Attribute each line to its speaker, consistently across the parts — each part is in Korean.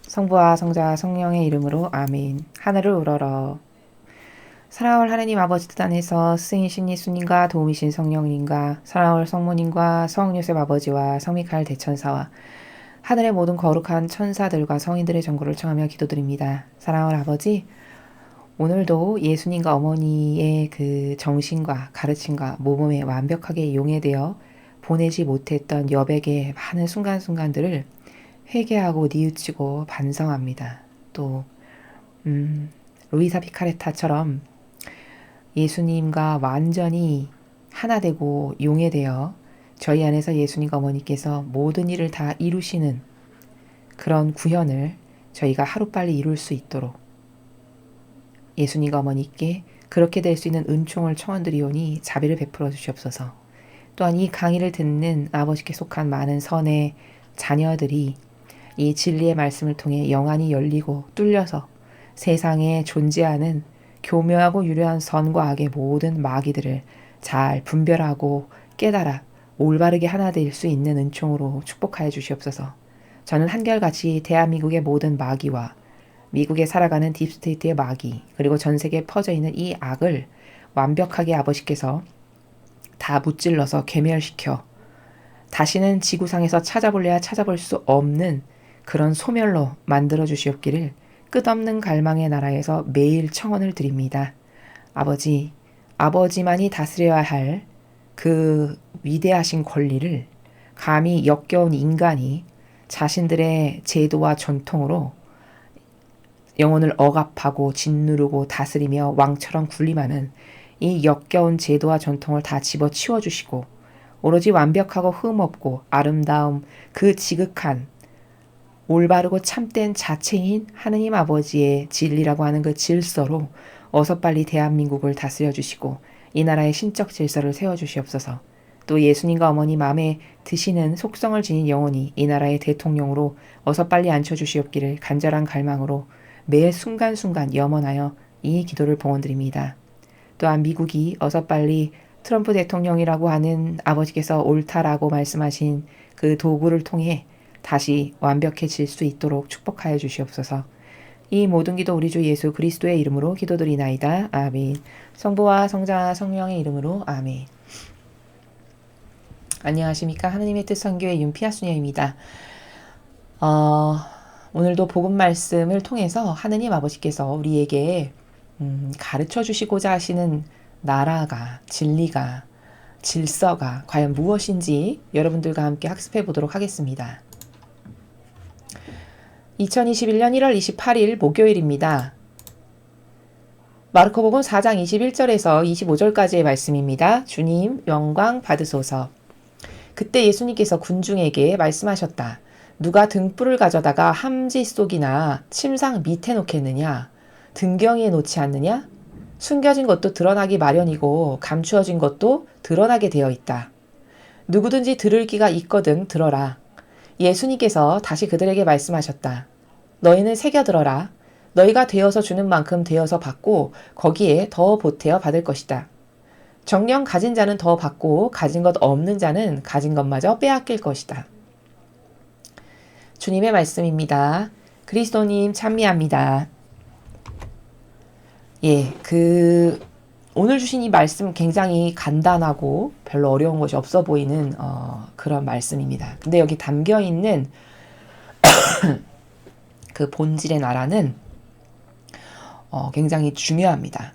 Speaker 1: 성부와 성자와 성령의 이름으로 아멘. 하늘을 우러러. 사랑할 하나님 아버지 뜻 안에서 스승이신 예수님과 도움이신 성령님과 사랑할 성모님과 성요셉 아버지와 성미카엘 대천사와 하늘의 모든 거룩한 천사들과 성인들의 전구를 청하며 기도드립니다. 사랑할 아버지, 오늘도 예수님과 어머니의 그 정신과 가르침과 모범에 완벽하게 용해되어 보내지 못했던 여백의 많은 순간순간들을 회개하고 뉘우치고 반성합니다. 또 루이사 피카레타처럼 예수님과 완전히 하나 되고 용해되어 저희 안에서 예수님과 어머니께서 모든 일을 다 이루시는 그런 구현을 저희가 하루빨리 이룰 수 있도록 예수님과 어머니께 그렇게 될 수 있는 은총을 청원드리오니 자비를 베풀어 주시옵소서. 또한 이 강의를 듣는 아버지께 속한 많은 선의 자녀들이 이 진리의 말씀을 통해 영안이 열리고 뚫려서 세상에 존재하는 교묘하고 유려한 선과 악의 모든 마귀들을 잘 분별하고 깨달아 올바르게 하나 될 수 있는 은총으로 축복하여 주시옵소서. 저는 한결같이 대한민국의 모든 마귀와 미국에 살아가는 딥스테이트의 마귀 그리고 전 세계에 퍼져 있는 이 악을 완벽하게 아버지께서 다 무찔러서 괴멸시켜 다시는 지구상에서 찾아볼래야 찾아볼 수 없는 그런 소멸로 만들어 주시옵기를 끝없는 갈망의 나라에서 매일 청원을 드립니다. 아버지, 아버지만이 다스려야 할 그 위대하신 권리를 감히 역겨운 인간이 자신들의 제도와 전통으로 영혼을 억압하고 짓누르고 다스리며 왕처럼 군림하는 이 역겨운 제도와 전통을 다 집어치워 주시고 오로지 완벽하고 흠없고 아름다움 그 지극한 올바르고 참된 자체인 하느님 아버지의 진리라고 하는 그 질서로 어서 빨리 대한민국을 다스려 주시고 이 나라의 신적 질서를 세워주시옵소서. 또 예수님과 어머니 마음에 드시는 속성을 지닌 영혼이 이 나라의 대통령으로 어서 빨리 앉혀주시옵기를 간절한 갈망으로 매 순간순간 염원하여 이 기도를 봉헌드립니다. 또한 미국이 어서 빨리 트럼프 대통령이라고 하는 아버지께서 옳다라고 말씀하신 그 도구를 통해 다시 완벽해질 수 있도록 축복하여 주시옵소서. 이 모든 기도 우리 주 예수 그리스도의 이름으로 기도드리나이다. 아멘. 성부와 성자와 성령의 이름으로 아멘. 안녕하십니까. 하느님의 뜻 선교의 윤피아 수녀입니다. 오늘도 복음 말씀을 통해서 하느님 아버지께서 우리에게 가르쳐 주시고자 하시는 나라가, 진리가, 질서가 과연 무엇인지 여러분들과 함께 학습해 보도록 하겠습니다. 2021년 1월 28일 목요일입니다. 마르코복음 4장 21절에서 25절까지의 말씀입니다. 주님 영광 받으소서. 그때 예수님께서 군중에게 말씀하셨다. 누가 등불을 가져다가 함지 속이나 침상 밑에 놓겠느냐? 등경이에 놓지 않느냐? 숨겨진 것도 드러나기 마련이고 감추어진 것도 드러나게 되어 있다. 누구든지 들을 귀가 있거든 들어라. 예수님께서 다시 그들에게 말씀하셨다. 너희는 새겨들어라. 너희가 되어서 주는 만큼 되어서 받고 거기에 더 보태어 받을 것이다. 정녕 가진 자는 더 받고 가진 것 없는 자는 가진 것마저 빼앗길 것이다. 주님의 말씀입니다. 그리스도님 찬미합니다. 오늘 주신 이 말씀 굉장히 간단하고 별로 어려운 것이 없어 보이는 그런 말씀입니다. 근데 여기 담겨 있는 그 본질의 나라는 굉장히 중요합니다.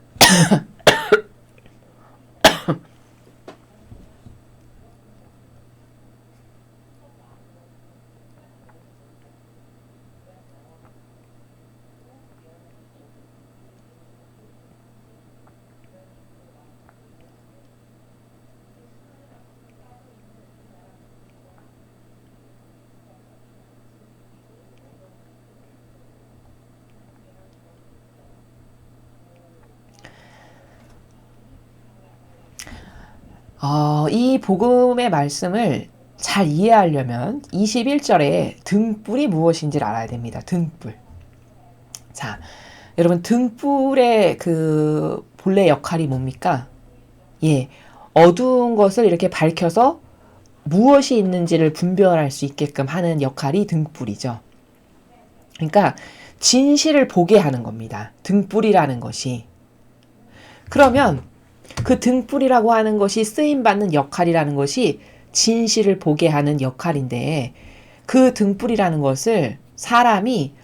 Speaker 1: 이 복음의 말씀을 잘 이해하려면 21절에 등불이 무엇인지를 알아야 됩니다. 등불. 자, 여러분 등불의 그 본래 역할이 뭡니까? 어두운 것을 이렇게 밝혀서 무엇이 있는지를 분별할 수 있게끔 하는 역할이 등불이죠. 그러니까 진실을 보게 하는 겁니다. 등불이라는 것이. 그러면 그 등불이라고 하는 것이 쓰임받는 역할이라는 것이 진실을 보게 하는 역할인데, 그 등불이라는 것을 사람이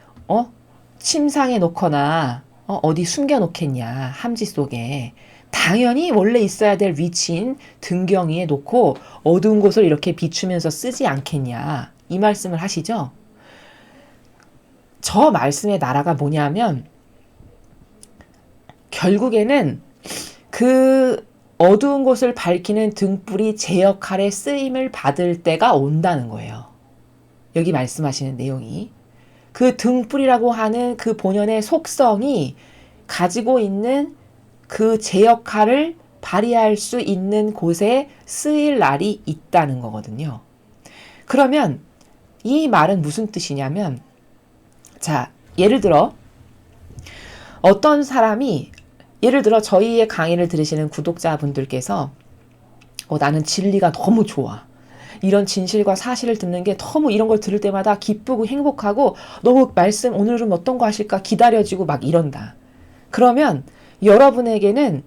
Speaker 1: 침상에 놓거나 어디 숨겨 놓겠냐, 함지 속에. 당연히 원래 있어야 될 위치인 등경위에 놓고 어두운 곳을 이렇게 비추면서 쓰지 않겠냐, 이 말씀을 하시죠. 저 말씀의 나라가 뭐냐면, 결국에는 그 어두운 곳을 밝히는 등불이 제 역할에 쓰임을 받을 때가 온다는 거예요. 여기 말씀하시는 내용이. 그 등불이라고 하는 그 본연의 속성이 가지고 있는 그 제 역할을 발휘할 수 있는 곳에 쓰일 날이 있다는 거거든요. 그러면 이 말은 무슨 뜻이냐면, 자, 예를 들어 어떤 사람이, 예를 들어 저희의 강의를 들으시는 구독자분들께서 나는 진리가 너무 좋아, 이런 진실과 사실을 듣는 게 너무, 이런 걸 들을 때마다 기쁘고 행복하고 너무 말씀 오늘은 어떤 거 하실까 기다려지고 막 이런다. 그러면 여러분에게는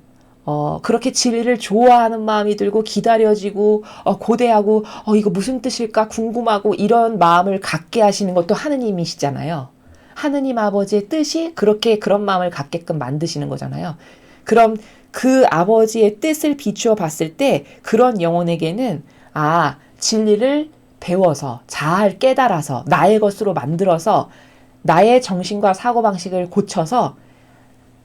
Speaker 1: 그렇게 진리를 좋아하는 마음이 들고 기다려지고 고대하고 이거 무슨 뜻일까 궁금하고 이런 마음을 갖게 하시는 것도 하느님이시잖아요. 하느님 아버지의 뜻이 그렇게 그런 마음을 갖게끔 만드시는 거잖아요. 그럼 그 아버지의 뜻을 비추어 봤을 때 그런 영혼에게는 진리를 배워서 잘 깨달아서 나의 것으로 만들어서 나의 정신과 사고방식을 고쳐서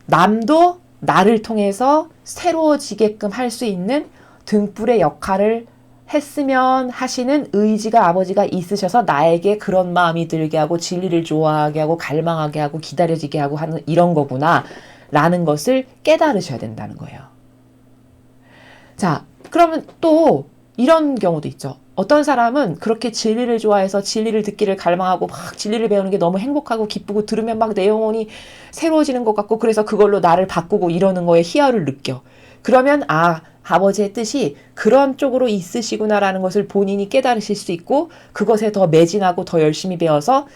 Speaker 1: 남도 나를 통해서 새로워지게끔 할 수 있는 등불의 역할을 했으면 하시는 의지가 아버지가 있으셔서 나에게 그런 마음이 들게 하고 진리를 좋아하게 하고 갈망하게 하고 기다려지게 하고 하는 이런 거구나 라는 것을 깨달으셔야 된다는 거예요. 자, 그러면 또 이런 경우도 있죠. 어떤 사람은 그렇게 진리를 좋아해서 진리를 듣기를 갈망하고 막 진리를 배우는 게 너무 행복하고 기쁘고 들으면 막 내 영혼이 새로워지는 것 같고 그래서 그걸로 나를 바꾸고 이러는 거에 희열을 느껴. 그러면 아버지의 뜻이 그런 쪽으로 있으시구나라는 것을 본인이 깨달으실 수 있고 그것에 더 매진하고 더 열심히 배워서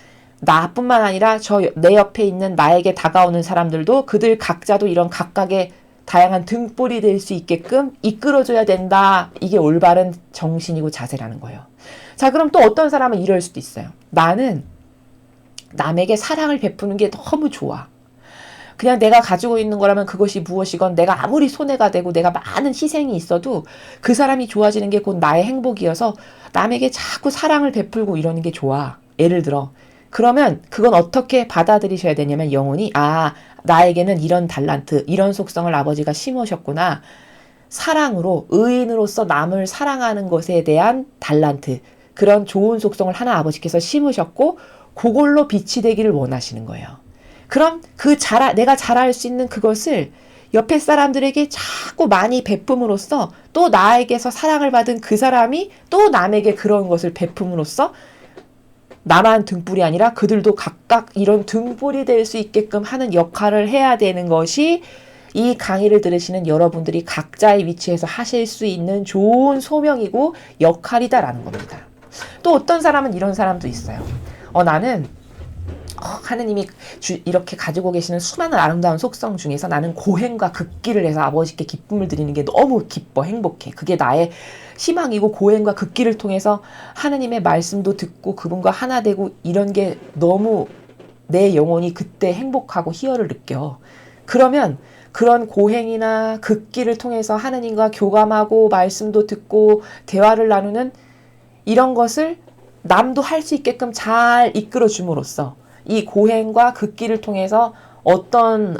Speaker 1: 나뿐만 아니라 내 옆에 있는 나에게 다가오는 사람들도 그들 각자도 이런 각각의 다양한 등불이 될 수 있게끔 이끌어줘야 된다. 이게 올바른 정신이고 자세라는 거예요. 자, 그럼 또 어떤 사람은 이럴 수도 있어요. 나는 남에게 사랑을 베푸는 게 너무 좋아. 그냥 내가 가지고 있는 거라면 그것이 무엇이건 내가 아무리 손해가 되고 내가 많은 희생이 있어도 그 사람이 좋아지는 게 곧 나의 행복이어서 남에게 자꾸 사랑을 베풀고 이러는 게 좋아. 예를 들어. 그러면 그건 어떻게 받아들이셔야 되냐면 영혼이 나에게는 이런 달란트, 이런 속성을 아버지가 심으셨구나. 사랑으로, 의인으로서 남을 사랑하는 것에 대한 달란트, 그런 좋은 속성을 하나 아버지께서 심으셨고 그걸로 빛이 되기를 원하시는 거예요. 그럼 내가 잘할 수 있는 그것을 옆에 사람들에게 자꾸 많이 베품으로써 또 나에게서 사랑을 받은 그 사람이 또 남에게 그런 것을 베품으로써 나만 등불이 아니라 그들도 각각 이런 등불이 될 수 있게끔 하는 역할을 해야 되는 것이 이 강의를 들으시는 여러분들이 각자의 위치에서 하실 수 있는 좋은 소명이고 역할이다라는 겁니다. 또 어떤 사람은 이런 사람도 있어요. 나는 하느님이 이렇게 가지고 계시는 수많은 아름다운 속성 중에서 나는 고행과 극기를 해서 아버지께 기쁨을 드리는 게 너무 기뻐, 행복해. 그게 나의 희망이고 고행과 극기를 통해서 하느님의 말씀도 듣고 그분과 하나 되고 이런 게 너무 내 영혼이 그때 행복하고 희열을 느껴. 그러면 그런 고행이나 극기를 통해서 하느님과 교감하고 말씀도 듣고 대화를 나누는 이런 것을 남도 할 수 있게끔 잘 이끌어 줌으로써 이 고행과 극기를 통해서 어떤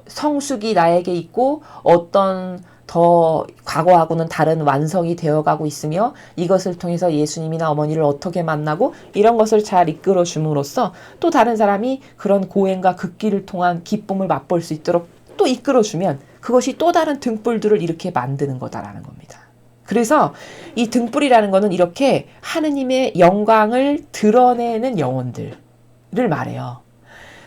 Speaker 1: 성숙이 나에게 있고 어떤 더 과거하고는 다른 완성이 되어가고 있으며 이것을 통해서 예수님이나 어머니를 어떻게 만나고 이런 것을 잘 이끌어 줌으로써 또 다른 사람이 그런 고행과 극기를 통한 기쁨을 맛볼 수 있도록 또 이끌어 주면 그것이 또 다른 등불들을 이렇게 만드는 거다라는 겁니다. 그래서 이 등불이라는 거는 이렇게 하느님의 영광을 드러내는 영혼들을 말해요.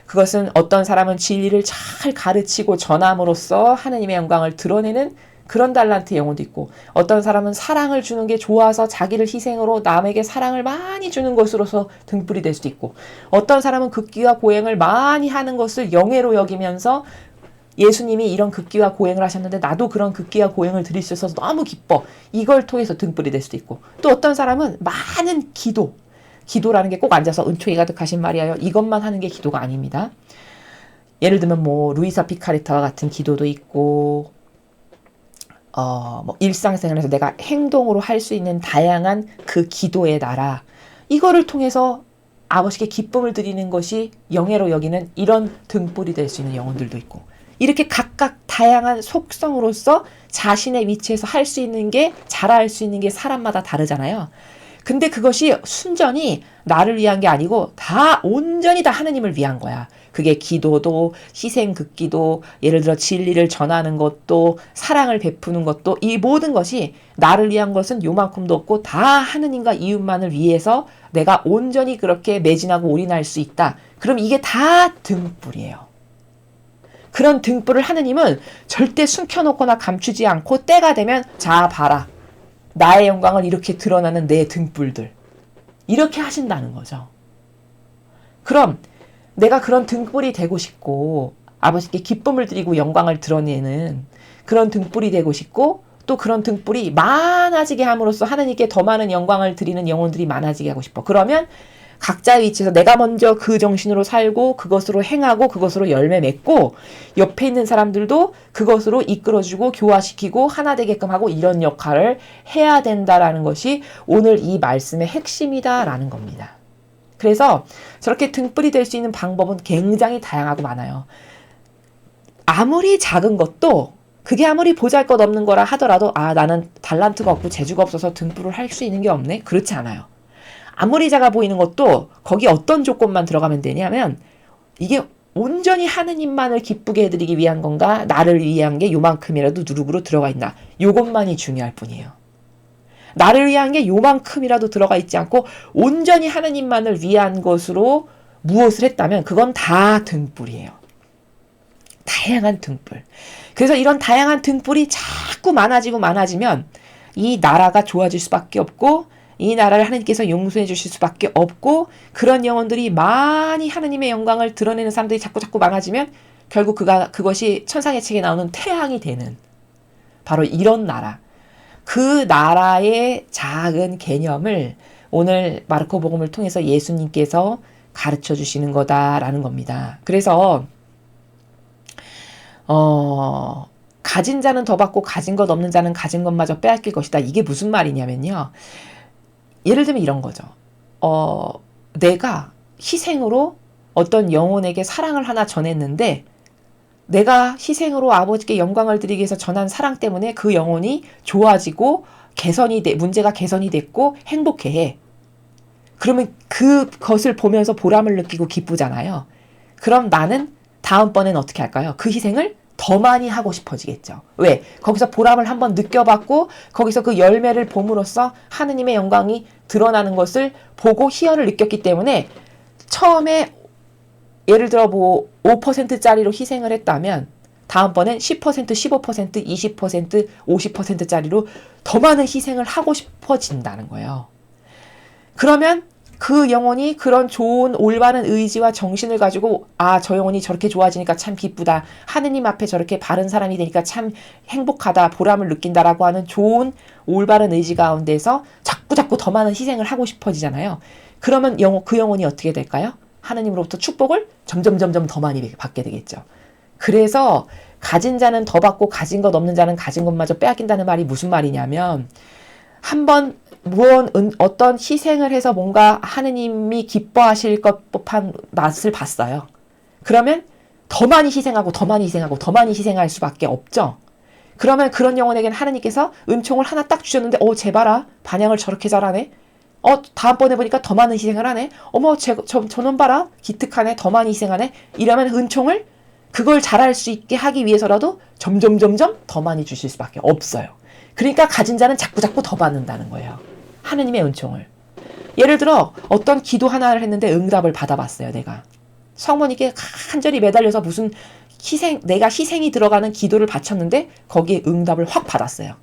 Speaker 1: 그것은 어떤 사람은 진리를 잘 가르치고 전함으로써 하느님의 영광을 드러내는 그런 달란트 영혼도 있고, 어떤 사람은 사랑을 주는 게 좋아서 자기를 희생으로 남에게 사랑을 많이 주는 것으로서 등불이 될 수도 있고, 어떤 사람은 극기와 고행을 많이 하는 것을 영예로 여기면서 예수님이 이런 극기와 고행을 하셨는데 나도 그런 극기와 고행을 드릴 수 있어서 너무 기뻐. 이걸 통해서 등불이 될 수도 있고, 또 어떤 사람은 많은 기도라는 게 꼭 앉아서 은총이 가득하신 마리아여 이것만 하는 게 기도가 아닙니다. 예를 들면 뭐 루이사 피카레타와 같은 기도도 있고, 뭐 일상생활에서 내가 행동으로 할 수 있는 다양한 그 기도의 나라, 이거를 통해서 아버지께 기쁨을 드리는 것이 영예로 여기는 이런 등불이 될 수 있는 영혼들도 있고, 이렇게 각각 다양한 속성으로서 자신의 위치에서 할 수 있는 게, 잘할 수 있는 게 사람마다 다르잖아요. 근데 그것이 순전히 나를 위한 게 아니고 다 온전히 다 하느님을 위한 거야. 그게 기도도, 희생극기도, 예를 들어 진리를 전하는 것도, 사랑을 베푸는 것도, 이 모든 것이 나를 위한 것은 요만큼도 없고 다 하느님과 이웃만을 위해서 내가 온전히 그렇게 매진하고 올인할 수 있다. 그럼 이게 다 등불이에요. 그런 등불을 하느님은 절대 숨겨놓거나 감추지 않고 때가 되면 자 봐라. 나의 영광을 이렇게 드러나는 내 등불들. 이렇게 하신다는 거죠. 그럼 내가 그런 등불이 되고 싶고 아버지께 기쁨을 드리고 영광을 드러내는 그런 등불이 되고 싶고, 또 그런 등불이 많아지게 함으로써 하나님께 더 많은 영광을 드리는 영혼들이 많아지게 하고 싶어. 그러면 각자의 위치에서 내가 먼저 그 정신으로 살고 그것으로 행하고 그것으로 열매 맺고, 옆에 있는 사람들도 그것으로 이끌어주고 교화시키고 하나 되게끔 하고, 이런 역할을 해야 된다라는 것이 오늘 이 말씀의 핵심이다라는 겁니다. 그래서 저렇게 등불이 될 수 있는 방법은 굉장히 다양하고 많아요. 아무리 작은 것도, 그게 아무리 보잘것없는 거라 하더라도 나는 달란트가 없고 재주가 없어서 등불을 할 수 있는 게 없네? 그렇지 않아요. 아무리 작아 보이는 것도 거기 어떤 조건만 들어가면 되냐면, 이게 온전히 하느님만을 기쁘게 해드리기 위한 건가, 나를 위한 게 요만큼이라도 누룩으로 들어가 있나, 요것만이 중요할 뿐이에요. 나를 위한 게 요만큼이라도 들어가 있지 않고 온전히 하느님만을 위한 것으로 무엇을 했다면 그건 다 등불이에요. 다양한 등불. 그래서 이런 다양한 등불이 자꾸 많아지면 이 나라가 좋아질 수밖에 없고, 이 나라를 하나님께서 용서해 주실 수밖에 없고, 그런 영혼들이 많이 하나님의 영광을 드러내는 사람들이 자꾸 많아지면 결국 그것이 천상의 책에 나오는 태양이 되는, 바로 이런 나라. 그 나라의 작은 개념을 오늘 마르코 복음을 통해서 예수님께서 가르쳐 주시는 거다라는 겁니다. 그래서 가진 자는 더 받고 가진 것 없는 자는 가진 것마저 빼앗길 것이다. 이게 무슨 말이냐면요. 예를 들면 이런 거죠. 내가 희생으로 어떤 영혼에게 사랑을 하나 전했는데, 내가 희생으로 아버지께 영광을 드리기 위해서 전한 사랑 때문에 그 영혼이 좋아지고 문제가 개선이 됐고 행복해해. 그러면 그것을 보면서 보람을 느끼고 기쁘잖아요. 그럼 나는 다음번엔 어떻게 할까요? 그 희생을 더 많이 하고 싶어지겠죠. 왜? 거기서 보람을 한번 느껴봤고 거기서 그 열매를 봄으로써 하느님의 영광이 드러나는 것을 보고 희열을 느꼈기 때문에, 처음에 예를 들어 5%짜리로 희생을 했다면 다음번엔 10%, 15%, 20%, 50%짜리로 더 많은 희생을 하고 싶어진다는 거예요. 그러면 그 영혼이 그런 좋은 올바른 의지와 정신을 가지고 저 영혼이 저렇게 좋아지니까 참 기쁘다. 하느님 앞에 저렇게 바른 사람이 되니까 참 행복하다. 보람을 느낀다라고 하는 좋은 올바른 의지 가운데서 자꾸 더 많은 희생을 하고 싶어지잖아요. 그러면 그 영혼이 어떻게 될까요? 하느님으로부터 축복을 점점 더 많이 받게 되겠죠. 그래서 가진 자는 더 받고 가진 것 없는 자는 가진 것마저 빼앗긴다는 말이 무슨 말이냐면, 한번 어떤 희생을 해서 뭔가 하느님이 기뻐하실 것 법한 맛을 봤어요. 그러면 더 많이 희생하고 더 많이 희생할 수밖에 없죠. 그러면 그런 영혼에게는 하느님께서 은총을 하나 딱 주셨는데 쟤 봐라. 반향을 저렇게 잘하네. 다음번에 보니까 더 많은 희생을 하네. 어머, 저놈 봐라. 기특하네. 더 많이 희생하네. 이러면 은총을 그걸 잘할 수 있게 하기 위해서라도 점점 더 많이 주실 수밖에 없어요. 그러니까 가진 자는 자꾸 더 받는다는 거예요. 하느님의 은총을. 예를 들어 어떤 기도 하나를 했는데 응답을 받아봤어요. 내가 성모님께 간절히 매달려서 무슨 내가 희생이 들어가는 기도를 바쳤는데 거기에 응답을 확 받았어요.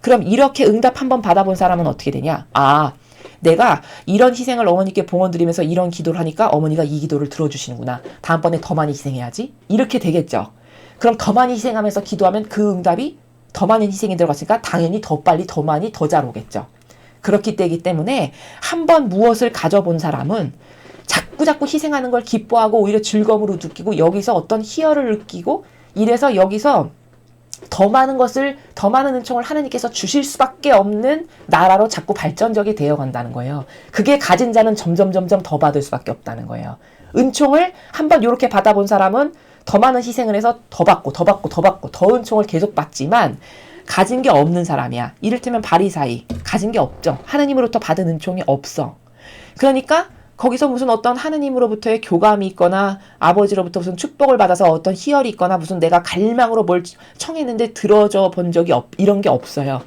Speaker 1: 그럼 이렇게 응답 한번 받아본 사람은 어떻게 되냐? 내가 이런 희생을 어머니께 봉헌드리면서 이런 기도를 하니까 어머니가 이 기도를 들어주시는구나. 다음번에 더 많이 희생해야지. 이렇게 되겠죠. 그럼 더 많이 희생하면서 기도하면 그 응답이 더 많은 희생이 들어갔으니까 당연히 더 빨리 더 많이 더 잘 오겠죠. 그렇기 때문에 한번 무엇을 가져본 사람은 자꾸 희생하는 걸 기뻐하고 오히려 즐거움으로 느끼고 여기서 어떤 희열을 느끼고 이래서 여기서 더 많은 은총을 하느님께서 주실 수밖에 없는 나라로 자꾸 발전적이 되어 간다는 거예요. 그게 가진 자는 점점 더 받을 수밖에 없다는 거예요. 은총을 한번 이렇게 받아본 사람은 더 많은 희생을 해서 더 받고 더 은총을 계속 받지만 가진 게 없는 사람이야. 이를테면 바리사이 가진 게 없죠. 하느님으로부터 받은 은총이 없어. 그러니까 거기서 무슨 어떤 하느님으로부터의 교감이 있거나 아버지로부터 무슨 축복을 받아서 어떤 희열이 있거나 무슨 내가 갈망으로 뭘 청했는데 들어줘 본 적이 이런 게 없어요.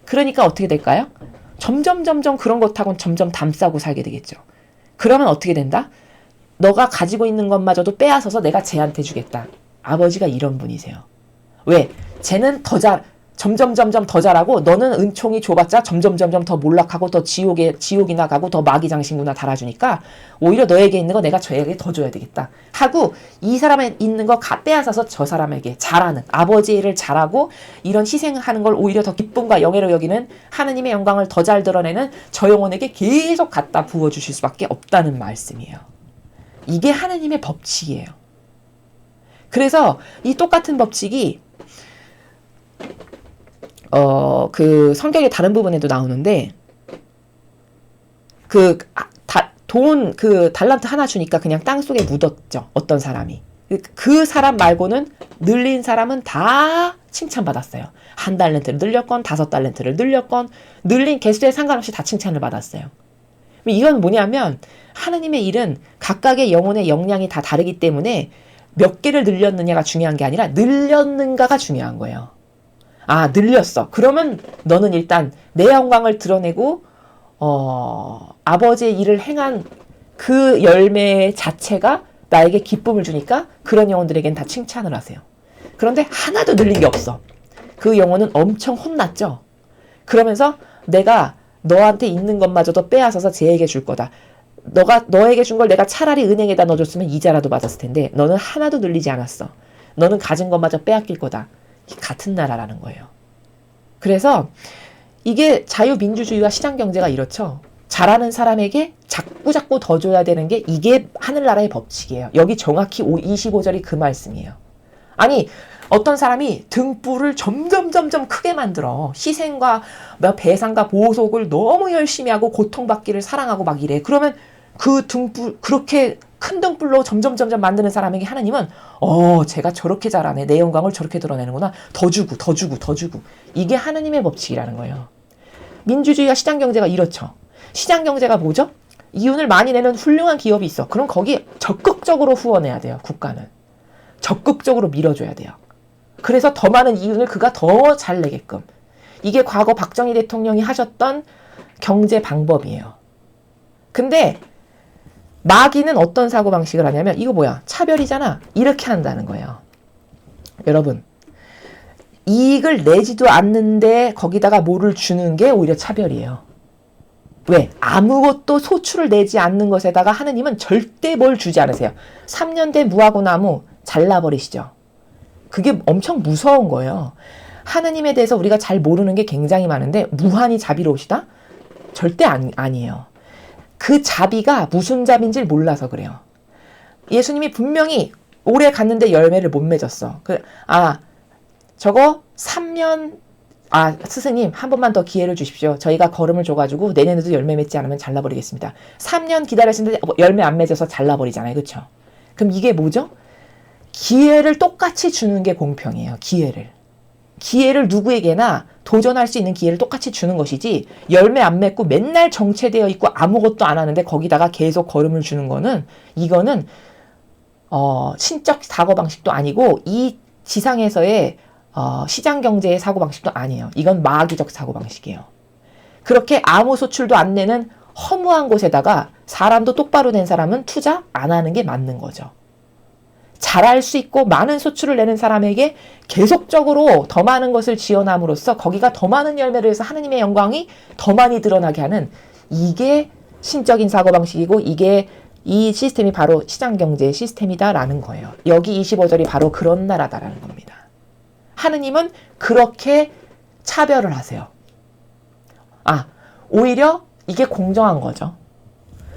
Speaker 1: 그러니까 어떻게 될까요? 점점 그런 것하고는 점점 담싸고 살게 되겠죠. 그러면 어떻게 된다? 너가 가지고 있는 것마저도 빼앗아서 내가 쟤한테 주겠다. 아버지가 이런 분이세요. 왜? 쟤는 점점 더 잘하고 너는 은총이 좁았자 점점 더 몰락하고 더 지옥이나 가고 더 마귀장신구나 달아주니까 오히려 너에게 있는 거 내가 저에게 더 줘야 되겠다 하고 이 사람에 있는 거 빼앗아서 저 사람에게 잘하는 아버지의 일을 잘하고 이런 희생하는 걸 오히려 더 기쁨과 영예로 여기는 하느님의 영광을 더 잘 드러내는 저 영혼에게 계속 갖다 부어주실 수밖에 없다는 말씀이에요. 이게 하느님의 법칙이에요. 그래서 이 똑같은 법칙이 그 성경의 다른 부분에도 나오는데 달란트 하나 주니까 그냥 땅 속에 묻었죠. 어떤 사람이. 그 사람 말고는 늘린 사람은 다 칭찬받았어요. 1달란트를 늘렸건 5달란트를 늘렸건 늘린 개수에 상관없이 다 칭찬을 받았어요. 이건 뭐냐면 하느님의 일은 각각의 영혼의 역량이 다 다르기 때문에 몇 개를 늘렸느냐가 중요한 게 아니라 늘렸는가가 중요한 거예요. 늘렸어. 그러면 너는 일단 내 영광을 드러내고 아버지의 일을 행한 그 열매 자체가 나에게 기쁨을 주니까 그런 영혼들에겐 다 칭찬을 하세요. 그런데 하나도 늘린 게 없어. 그 영혼은 엄청 혼났죠. 그러면서 내가 너한테 있는 것마저도 빼앗아서 쟤에게 줄 거다. 너에게 준 걸 내가 차라리 은행에다 넣어줬으면 이자라도 받았을 텐데 너는 하나도 늘리지 않았어. 너는 가진 것마저 빼앗길 거다. 같은 나라라는 거예요. 그래서 이게 자유민주주의와 시장경제가 이렇죠. 잘하는 사람에게 자꾸 더 줘야 되는 게 이게 하늘나라의 법칙이에요. 여기 정확히 25절이 그 말씀이에요. 아니 어떤 사람이 등불을 점점 크게 만들어 희생과 배상과 보속을 너무 열심히 하고 고통받기를 사랑하고 막 이래. 그러면 그 등불 그렇게 큰 등불로 점점 만드는 사람에게 하나님은 제가 저렇게 잘하네. 내 영광을 저렇게 드러내는구나. 더 주고 이게 하나님의 법칙이라는 거예요. 민주주의와 시장경제가 이렇죠. 시장경제가 뭐죠? 이윤을 많이 내는 훌륭한 기업이 있어. 그럼 거기 적극적으로 후원해야 돼요. 국가는. 적극적으로 밀어줘야 돼요. 그래서 더 많은 이윤을 그가 더 잘 내게끔. 이게 과거 박정희 대통령이 하셨던 경제 방법이에요. 근데 마귀는 어떤 사고방식을 하냐면 이거 뭐야? 차별이잖아. 이렇게 한다는 거예요. 여러분 이익을 내지도 않는데 거기다가 뭐를 주는 게 오히려 차별이에요. 왜? 아무것도 소출을 내지 않는 것에다가 하느님은 절대 뭘 주지 않으세요. 3년 된 무화과 나무 잘라버리시죠. 그게 엄청 무서운 거예요. 하느님에 대해서 우리가 잘 모르는 게 굉장히 많은데 무한히 자비로우시다? 절대 아니에요. 그 자비가 무슨 자비인지 몰라서 그래요. 예수님이 분명히 오래 갔는데 열매를 못 맺었어. 저거 3년 스승님 한 번만 더 기회를 주십시오. 저희가 걸음을 줘가지고 내년에도 열매 맺지 않으면 잘라버리겠습니다. 3년 기다리시는데 열매 안 맺어서 잘라버리잖아요. 그렇죠? 그럼 이게 뭐죠? 기회를 똑같이 주는 게 공평해요. 기회를 누구에게나 도전할 수 있는 기회를 똑같이 주는 것이지 열매 안 맺고 맨날 정체되어 있고 아무것도 안 하는데 거기다가 계속 걸음을 주는 거는 이거는 신적 사고방식도 아니고 이 지상에서의 시장경제의 사고방식도 아니에요. 이건 마귀적 사고방식이에요. 그렇게 아무 소출도 안 내는 허무한 곳에다가 사람도 똑바로 된 사람은 투자 안 하는 게 맞는 거죠. 잘할 수 있고 많은 소출을 내는 사람에게 계속적으로 더 많은 것을 지어남으로써 거기가 더 많은 열매를 해서 하느님의 영광이 더 많이 드러나게 하는, 이게 신적인 사고방식이고 이게 이 시스템이 바로 시장경제의 시스템이다라는 거예요. 여기 25절이 바로 그런 나라다라는 겁니다. 하느님은 그렇게 차별을 하세요. 오히려 이게 공정한 거죠.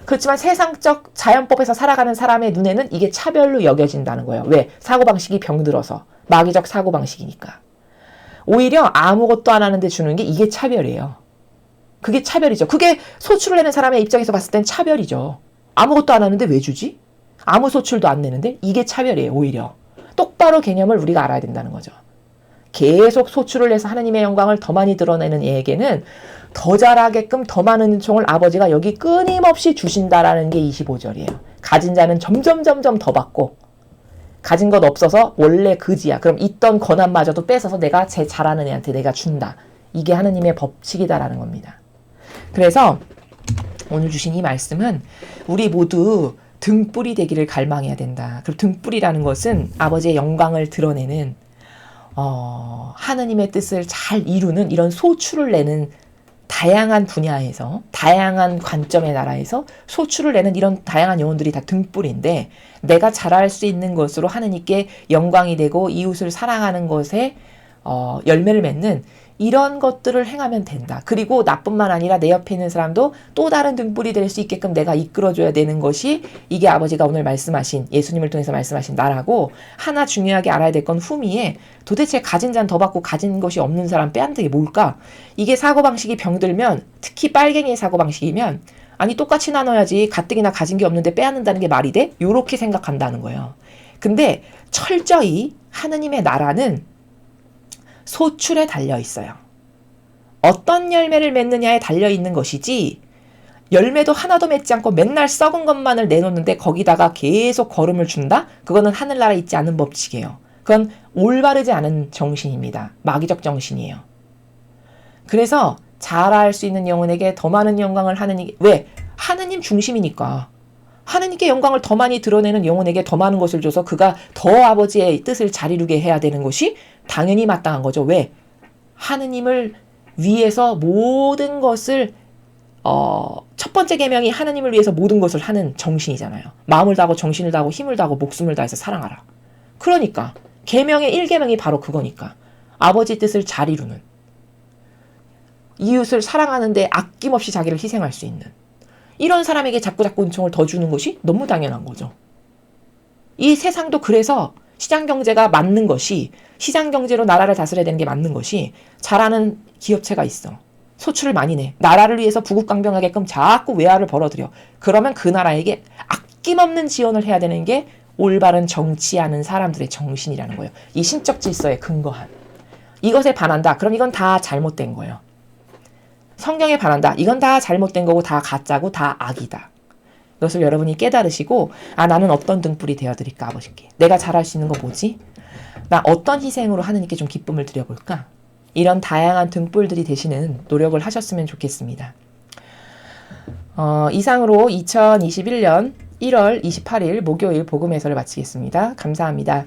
Speaker 1: 그렇지만 세상적 자연법에서 살아가는 사람의 눈에는 이게 차별로 여겨진다는 거예요. 왜? 사고방식이 병들어서. 마귀적 사고방식이니까. 오히려 아무것도 안 하는데 주는 게 이게 차별이에요. 그게 차별이죠. 그게 소출을 내는 사람의 입장에서 봤을 땐 차별이죠. 아무것도 안 하는데 왜 주지? 아무 소출도 안 내는데? 이게 차별이에요. 오히려. 똑바로 개념을 우리가 알아야 된다는 거죠. 계속 소출을 내서 하나님의 영광을 더 많이 드러내는 얘에게는 더 잘하게끔 더 많은 은총을 아버지가 여기 끊임없이 주신다라는 게 25절이에요. 가진 자는 점점 더 받고, 가진 것 없어서 원래 그지야. 그럼 있던 권한마저도 뺏어서 내가 제 잘하는 애한테 내가 준다. 이게 하느님의 법칙이다라는 겁니다. 그래서 오늘 주신 이 말씀은 우리 모두 등불이 되기를 갈망해야 된다. 그리고 등불이라는 것은 아버지의 영광을 드러내는 하느님의 뜻을 잘 이루는 이런 소출을 내는, 다양한 분야에서 다양한 관점의 나라에서 소출을 내는 이런 다양한 영혼들이 다 등불인데, 내가 잘할 수 있는 것으로 하느님께 영광이 되고 이웃을 사랑하는 것에 열매를 맺는 이런 것들을 행하면 된다. 그리고 나뿐만 아니라 내 옆에 있는 사람도 또 다른 등불이 될 수 있게끔 내가 이끌어줘야 되는 것이, 이게 아버지가 오늘 말씀하신, 예수님을 통해서 말씀하신 나라고, 하나 중요하게 알아야 될 건 후미에 도대체 가진 자는 더 받고 가진 것이 없는 사람 빼앗는 게 뭘까? 이게 사고방식이 병들면, 특히 빨갱이의 사고방식이면, 아니 똑같이 나눠야지 가뜩이나 가진 게 없는데 빼앗는다는 게 말이 돼? 요렇게 생각한다는 거예요. 근데 철저히 하느님의 나라는 소출에 달려 있어요. 어떤 열매를 맺느냐에 달려 있는 것이지, 열매도 하나도 맺지 않고 맨날 썩은 것만을 내놓는데 거기다가 계속 거름을 준다? 그거는 하늘나라에 있지 않은 법칙이에요. 그건 올바르지 않은 정신입니다. 마귀적 정신이에요. 그래서 잘할 수 있는 영혼에게 더 많은 영광을 하느님, 왜? 하느님 중심이니까. 하느님께 영광을 더 많이 드러내는 영혼에게 더 많은 것을 줘서 그가 더 아버지의 뜻을 잘 이루게 해야 되는 것이 당연히 마땅한 거죠. 왜? 하느님을 위해서 모든 것을 첫 번째 계명이 하느님을 위해서 모든 것을 하는 정신이잖아요. 마음을 다하고 정신을 다하고 힘을 다하고 목숨을 다해서 사랑하라. 그러니까 계명의 1계명이 바로 그거니까. 아버지 뜻을 잘 이루는, 이웃을 사랑하는데 아낌없이 자기를 희생할 수 있는 이런 사람에게 자꾸 은총을 더 주는 것이 너무 당연한 거죠. 이 세상도 그래서 시장경제가 맞는 것이, 시장경제로 나라를 다스려야 되는 게 맞는 것이, 잘하는 기업체가 있어. 소출을 많이 내. 나라를 위해서 부국강병하게끔 자꾸 외화를 벌어들여. 그러면 그 나라에게 아낌없는 지원을 해야 되는 게 올바른 정치하는 사람들의 정신이라는 거예요. 이 신적 질서에 근거한. 이것에 반한다. 그럼 이건 다 잘못된 거예요. 성경에 반한다. 이건 다 잘못된 거고 다 가짜고 다 악이다. 이것을 여러분이 깨달으시고, 나는 어떤 등불이 되어드릴까 아버지께. 내가 잘할 수 있는 거 뭐지? 나 어떤 희생으로 하느님께 좀 기쁨을 드려볼까? 이런 다양한 등불들이 되시는 노력을 하셨으면 좋겠습니다. 이상으로 2021년 1월 28일 목요일 복음 해설을 마치겠습니다. 감사합니다.